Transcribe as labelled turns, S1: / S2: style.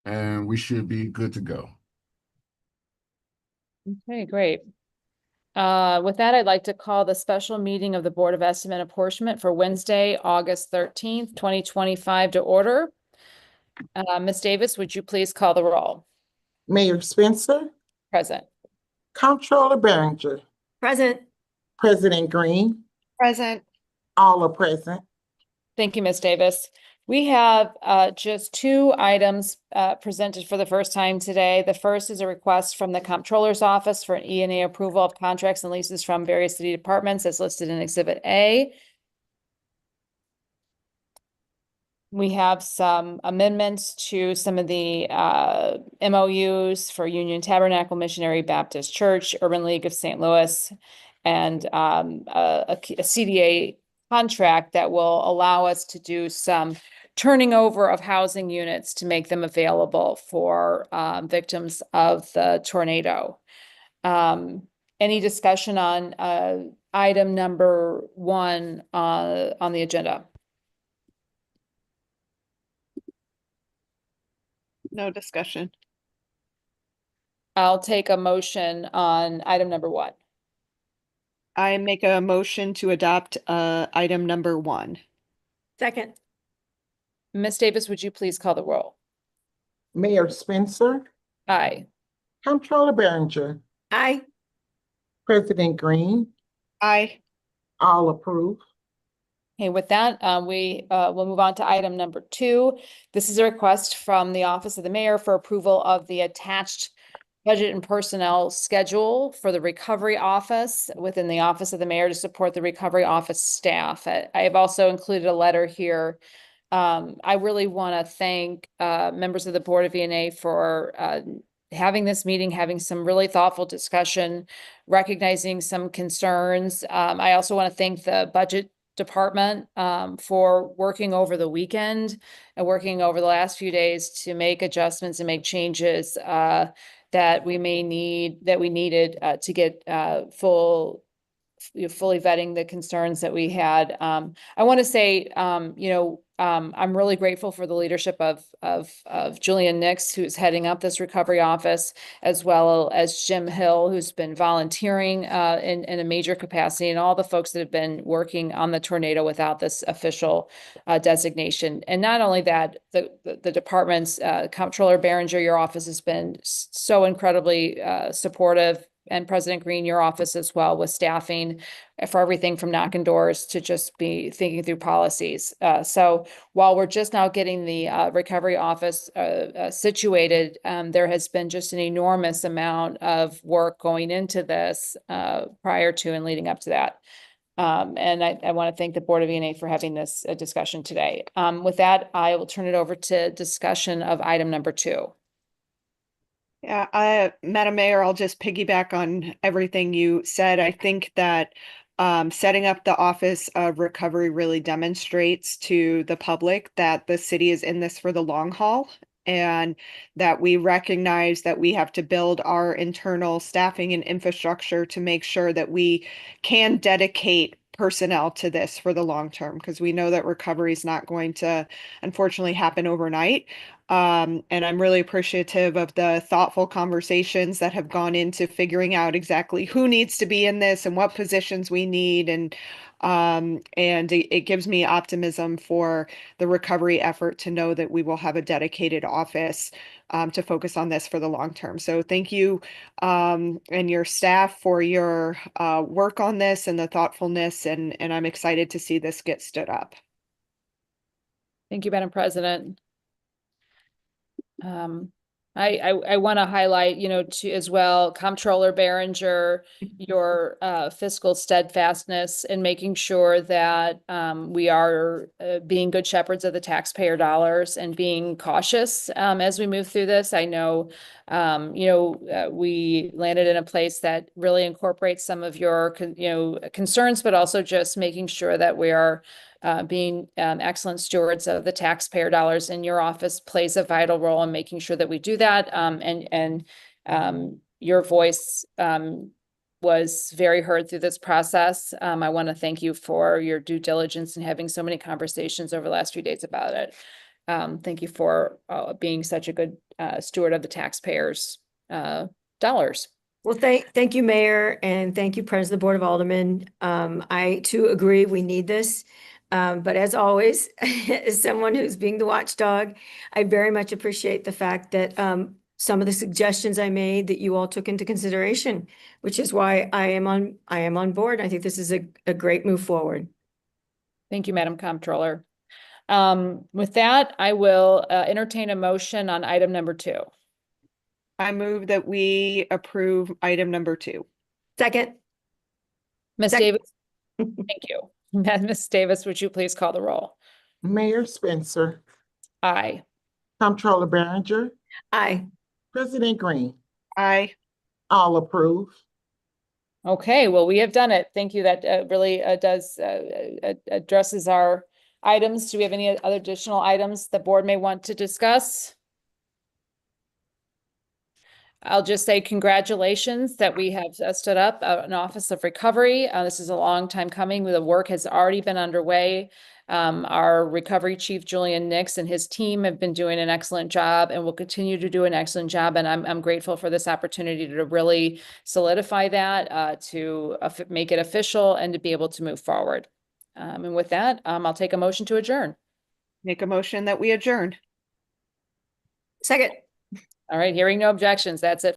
S1: and we should be good to go.
S2: Okay, great. With that, I'd like to call the special meeting of the Board of Estimate and Apportionment for Wednesday, August 13th, 2025 to order. Ms. Davis, would you please call the roll?
S3: Mayor Spencer,
S2: Present.
S3: Comptroller Behringer,
S4: Present.
S3: President Green,
S4: Present.
S3: all are present.
S2: Thank you, Ms. Davis. We have just two items presented for the first time today. The first is a request from the Comptroller's Office for an E&A approval of contracts and leases from various city departments as listed in Exhibit A. We have some amendments to some of the MOUs for Union Tabernacle Missionary Baptist Church, Urban League of St. Louis, and a CDA contract that will allow us to do some turning over of housing units to make them available for victims of the tornado. Any discussion on item number 1 on the agenda?
S4: No discussion.
S2: I'll take a motion on item number 1.
S4: I make a motion to adopt item number 1.
S5: Second.
S2: Ms. Davis, would you please call the roll?
S3: Mayor Spencer,
S2: Aye.
S3: Comptroller Behringer,
S5: Aye.
S3: President Green,
S4: Aye.
S3: all approve.
S2: Okay, with that, we will move on to item number 2. This is a request from the Office of the Mayor for approval of the attached budget and personnel schedule for the Recovery Office within the Office of the Mayor to support the Recovery Office staff. I have also included a letter here. I really want to thank members of the Board of E&A for having this meeting, having some really thoughtful discussion, recognizing some concerns. I also want to thank the budget department for working over the weekend and working over the last few days to make adjustments and make changes that we needed to get fully vetting the concerns that we had. I want to say, I'm really grateful for the leadership of Julian Nix, who's heading up this recovery office, as well as Jim Hill, who's been volunteering in a major capacity, and all the folks that have been working on the tornado without this official designation. And not only that, the department's Comptroller Behringer, your office has been so incredibly supportive, and President Green, your office as well, with staffing for everything from knocking doors to just be thinking through policies. So while we're just now getting the recovery office situated, there has been just an enormous amount of work going into this prior to and leading up to that. And I want to thank the Board of E&A for having this discussion today. With that, I will turn it over to discussion of item number 2.
S4: Yeah, Madam Mayor, I'll just piggyback on everything you said. I think that setting up the Office of Recovery really demonstrates to the public that the city is in this for the long haul, and that we recognize that we have to build our internal staffing and infrastructure to make sure that we can dedicate personnel to this for the long term, because we know that recovery is not going to, unfortunately, happen overnight. And I'm really appreciative of the thoughtful conversations that have gone into figuring out exactly who needs to be in this and what positions we need. And it gives me optimism for the recovery effort to know that we will have a dedicated office to focus on this for the long term. So thank you and your staff for your work on this and the thoughtfulness, and I'm excited to see this get stood up.
S2: Thank you, Madam President. I want to highlight, as well, Comptroller Behringer, your fiscal steadfastness in making sure that we are being good shepherds of the taxpayer dollars and being cautious as we move through this. I know, we landed in a place that really incorporates some of your, concerns, but also just making sure that we are being excellent stewards of the taxpayer dollars, and your office plays a vital role in making sure that we do that. And your voice was very heard through this process. I want to thank you for your due diligence and having so many conversations over the last few days about it. Thank you for being such a good steward of the taxpayers' dollars.
S5: Well, thank you, Mayor, and thank you, President of the Board of Aldermen. I too agree, we need this. But as always, as someone who's being the watchdog, I very much appreciate the fact that some of the suggestions I made that you all took into consideration, which is why I am on board. I think this is a great move forward.
S2: Thank you, Madam Comptroller. With that, I will entertain a motion on item number 2.
S4: I move that we approve item number 2.
S5: Second,
S2: Ms.
S5: Second.
S2: Davis, thank you. Ms. Davis, would you please call the roll?
S3: Mayor Spencer,
S2: Aye.
S3: Comptroller Barringer,
S5: aye.
S3: President Green,
S4: Aye.
S3: all approve.
S2: Okay, well, we have done it. Thank you. That really does addresses our items. Do we have any other additional items the board may want to discuss? I'll just say congratulations that we have stood up an Office of Recovery. This is a long time coming. The work has already been underway. Our recovery chief, Julian Nix, and his team have been doing an excellent job and will continue to do an excellent job. And I'm grateful for this opportunity to really solidify that, to make it official and to be able to move forward. And with that, I'll take a motion to adjourn.
S4: Make a motion that we adjourn.
S5: Second.
S2: All right, hearing no objections, that's it